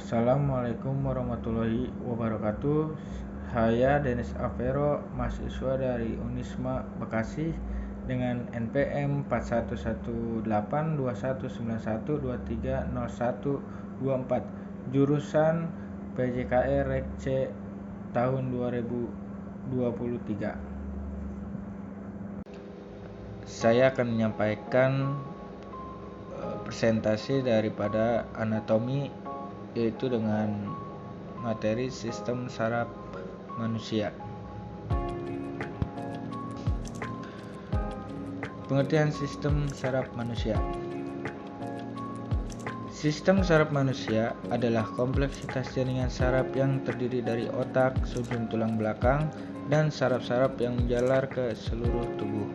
Assalamualaikum warahmatullahi wabarakatuh. Saya Denis Avero, mahasiswa dari Unisma Bekasi dengan NPM 41182191230124, jurusan PJKR Rek C tahun 2023. Saya akan menyampaikan presentasi daripada anatomi, yaitu dengan materi sistem saraf manusia. Pengertian sistem saraf manusia. Sistem saraf manusia adalah kompleksitas jaringan saraf yang terdiri dari otak, sumsum tulang belakang, dan saraf-saraf yang menjalar ke seluruh tubuh.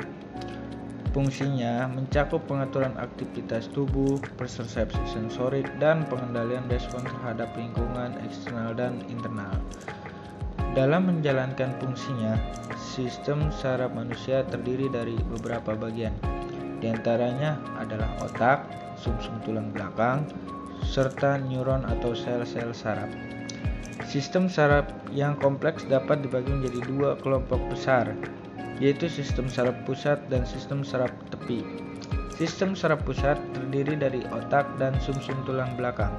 Fungsinya mencakup pengaturan aktivitas tubuh, persepsi sensorik, dan pengendalian respon terhadap lingkungan eksternal dan internal. Dalam menjalankan fungsinya, sistem saraf manusia terdiri dari beberapa bagian. Di antaranya adalah otak, sumsum tulang belakang, serta neuron atau sel-sel saraf. Sistem saraf yang kompleks dapat dibagi menjadi dua kelompok besar, yaitu sistem saraf pusat dan sistem saraf tepi. Sistem saraf pusat terdiri dari otak dan sumsum tulang belakang,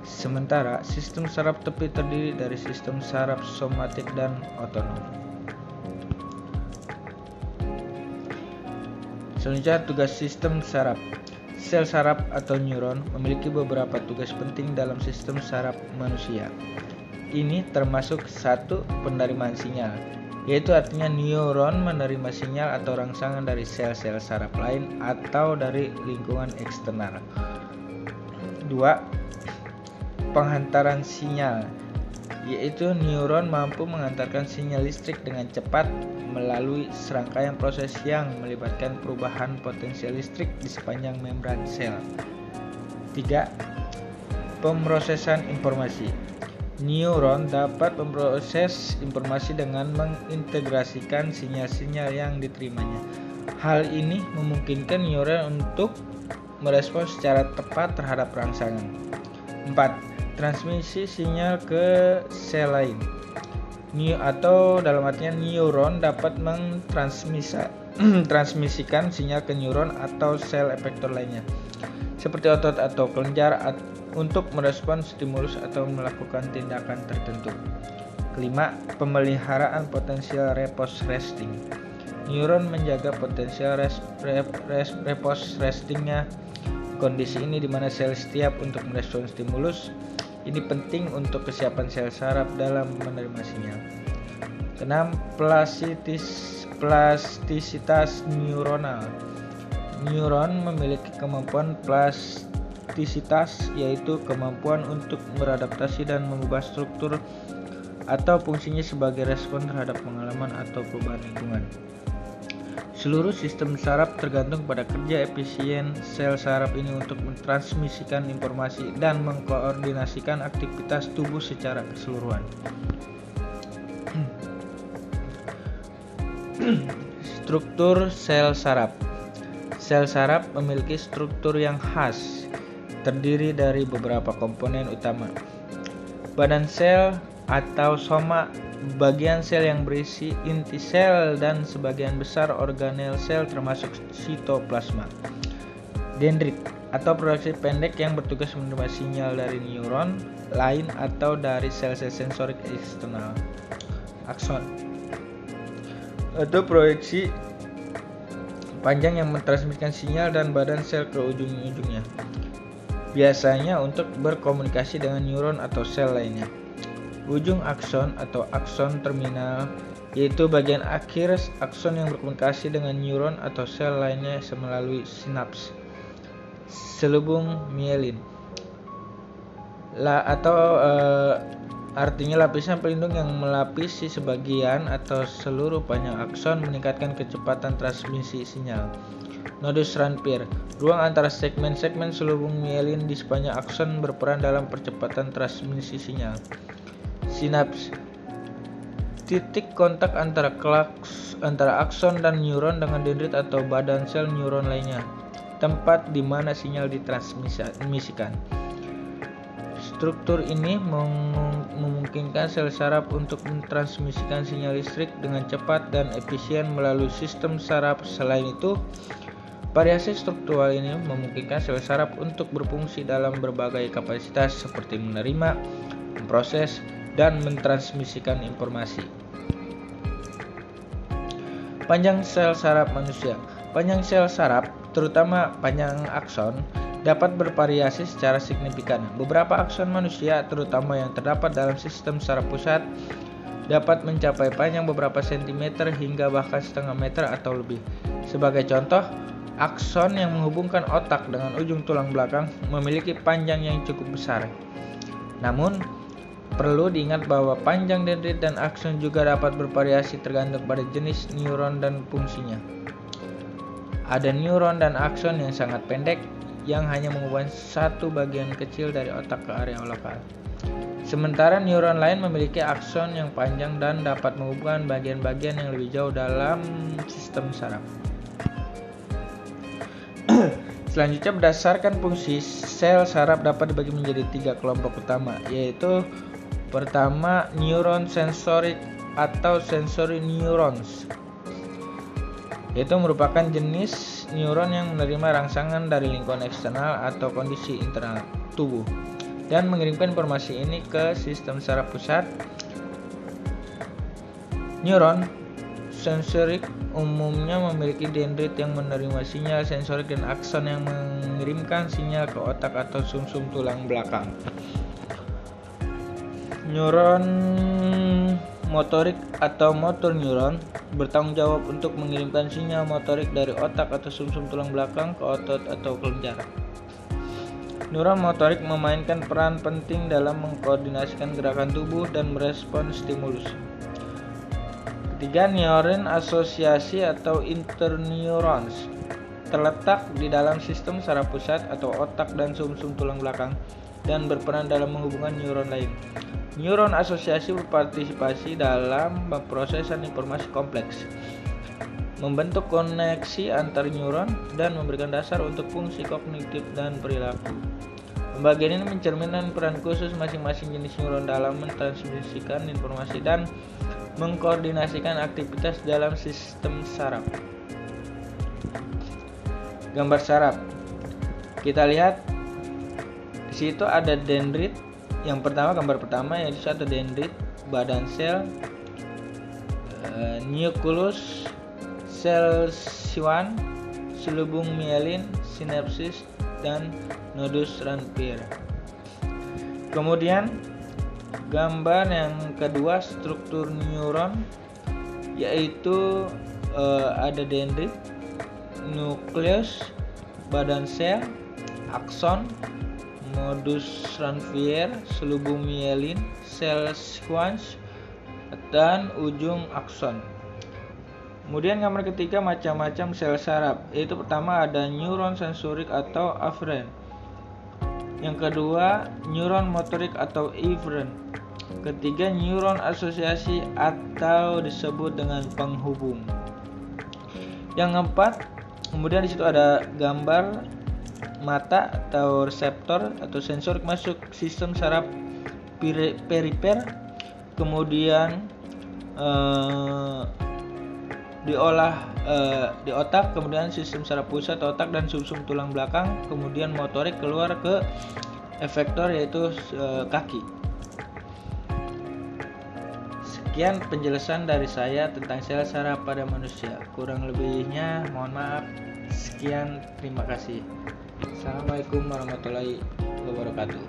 sementara sistem saraf tepi terdiri dari sistem saraf somatik dan otonom. Selanjutnya, tugas sistem saraf. Sel saraf atau neuron memiliki beberapa tugas penting dalam sistem saraf manusia. Ini termasuk satu, penerimaan sinyal, yaitu artinya neuron menerima sinyal atau rangsangan dari sel-sel saraf lain atau dari lingkungan eksternal. 2. Penghantaran sinyal, yaitu neuron mampu mengantarkan sinyal listrik dengan cepat melalui serangkaian proses yang melibatkan perubahan potensial listrik di sepanjang membran sel. 3. Pemrosesan informasi. Neuron dapat memproses informasi dengan mengintegrasikan sinyal-sinyal yang diterimanya. Hal ini memungkinkan neuron untuk merespon secara tepat terhadap rangsangan. 4. Transmisi sinyal ke sel lain. Atau dalam artian neuron dapat mentransmisikan sinyal ke neuron atau sel efektor lainnya, seperti otot atau kelenjar, untuk merespon stimulus atau melakukan tindakan tertentu. 5. Pemeliharaan potensial repose resting. Neuron menjaga potensial repose restingnya. Kondisi ini di mana sel siap untuk merespon stimulus. Ini penting untuk kesiapan sel saraf dalam menerima sinyal. 6. Plastisitas neuronal. Neuron memiliki kemampuan plastisitas, yaitu kemampuan untuk beradaptasi dan mengubah struktur atau fungsinya sebagai respon terhadap pengalaman atau perubahan lingkungan. Seluruh sistem saraf tergantung pada kerja efisien sel saraf ini untuk mentransmisikan informasi dan mengkoordinasikan aktivitas tubuh secara keseluruhan. Struktur sel saraf. Sel saraf memiliki struktur yang khas, terdiri dari beberapa komponen utama. Badan sel atau soma, bagian sel yang berisi inti sel dan sebagian besar organel sel termasuk sitoplasma. Dendrit atau produksi pendek yang bertugas menerima sinyal dari neuron lain atau dari sel-sel sensorik eksternal. Akson atau proyeksi panjang yang mentransmisikan sinyal dan badan sel ke ujung-ujungnya, biasanya untuk berkomunikasi dengan neuron atau sel lainnya. Ujung akson atau akson terminal, yaitu bagian akhir akson yang berkomunikasi dengan neuron atau sel lainnya melalui sinaps. Selubung mielin artinya lapisan pelindung yang melapisi sebagian atau seluruh panjang akson, meningkatkan kecepatan transmisi sinyal. Nodus Ranvier, ruang antara segmen-segmen selubung mielin di sepanjang akson berperan dalam percepatan transmisi sinyal. Sinaps, titik kontak antara akson dan neuron dengan dendrit atau badan sel neuron lainnya, tempat di mana sinyal ditransmisikan. Struktur ini memungkinkan sel saraf untuk mentransmisikan sinyal listrik dengan cepat dan efisien melalui sistem saraf. Selain itu, variasi struktural ini memungkinkan sel saraf untuk berfungsi dalam berbagai kapasitas seperti menerima, memproses, dan mentransmisikan informasi. Panjang sel saraf manusia. Panjang sel saraf, terutama panjang akson, dapat bervariasi secara signifikan. Beberapa akson manusia, terutama yang terdapat dalam sistem saraf pusat, dapat mencapai panjang beberapa sentimeter hingga bahkan setengah meter atau lebih. Sebagai contoh, akson yang menghubungkan otak dengan ujung tulang belakang memiliki panjang yang cukup besar. Namun, perlu diingat bahwa panjang dendrit dan akson juga dapat bervariasi tergantung pada jenis neuron dan fungsinya. Ada neuron dan akson yang sangat pendek, yang hanya menghubungkan satu bagian kecil dari otak ke area lokal. Sementara neuron lain memiliki akson yang panjang dan dapat menghubungkan bagian-bagian yang lebih jauh dalam sistem saraf. Selanjutnya, berdasarkan fungsi, sel saraf dapat dibagi menjadi 3 kelompok utama, yaitu pertama, neuron sensorik atau sensory neurons, yaitu merupakan jenis neuron yang menerima rangsangan dari lingkungan eksternal atau kondisi internal tubuh dan mengirimkan informasi ini ke sistem saraf pusat. Neuron sensorik umumnya memiliki dendrit yang menerima sinyal sensorik dan akson yang mengirimkan sinyal ke otak atau sumsum tulang belakang. Neuron motorik atau motor neuron bertanggung jawab untuk mengirimkan sinyal motorik dari otak atau sumsum tulang belakang ke otot atau kelenjar. Neuron motorik memainkan peran penting dalam mengkoordinasikan gerakan tubuh dan merespon stimulus. Ketiga, neuron asosiasi atau interneurons terletak di dalam sistem saraf pusat atau otak dan sumsum tulang belakang dan berperan dalam menghubungkan neuron lain. Neuron asosiasi berpartisipasi dalam pemrosesan informasi kompleks, membentuk koneksi antar neuron, dan memberikan dasar untuk fungsi kognitif dan perilaku. Pembagian ini mencerminkan peran khusus masing-masing jenis neuron dalam mentransmisikan informasi dan mengkoordinasikan aktivitas dalam sistem saraf. Gambar saraf. Kita lihat di situ ada dendrit. Yang pertama, gambar pertama yaitu satu dendrit, badan sel, nucleus, sel Schwann, selubung mielin, sinapsis, dan nodus Ranvier. Kemudian gambar yang kedua, struktur neuron, yaitu ada dendrit, nukleus, badan sel, akson, nodus Ranvier, selubung mielin, sel Schwann, dan ujung akson. Kemudian gambar ketiga, macam-macam sel saraf, yaitu pertama ada neuron sensorik atau afferent. Yang kedua, neuron motorik atau efferent. Ketiga, neuron asosiasi atau disebut dengan penghubung. Yang keempat, kemudian di situ ada gambar mata atau reseptor atau sensorik masuk sistem saraf perifer, kemudian diolah di otak, kemudian sistem saraf pusat otak dan sumsum tulang belakang, kemudian motorik keluar ke efektor yaitu kaki. Sekian penjelasan dari saya tentang sel saraf pada manusia. Kurang lebihnya mohon maaf. Sekian, terima kasih. Assalamualaikum warahmatullahi wabarakatuh.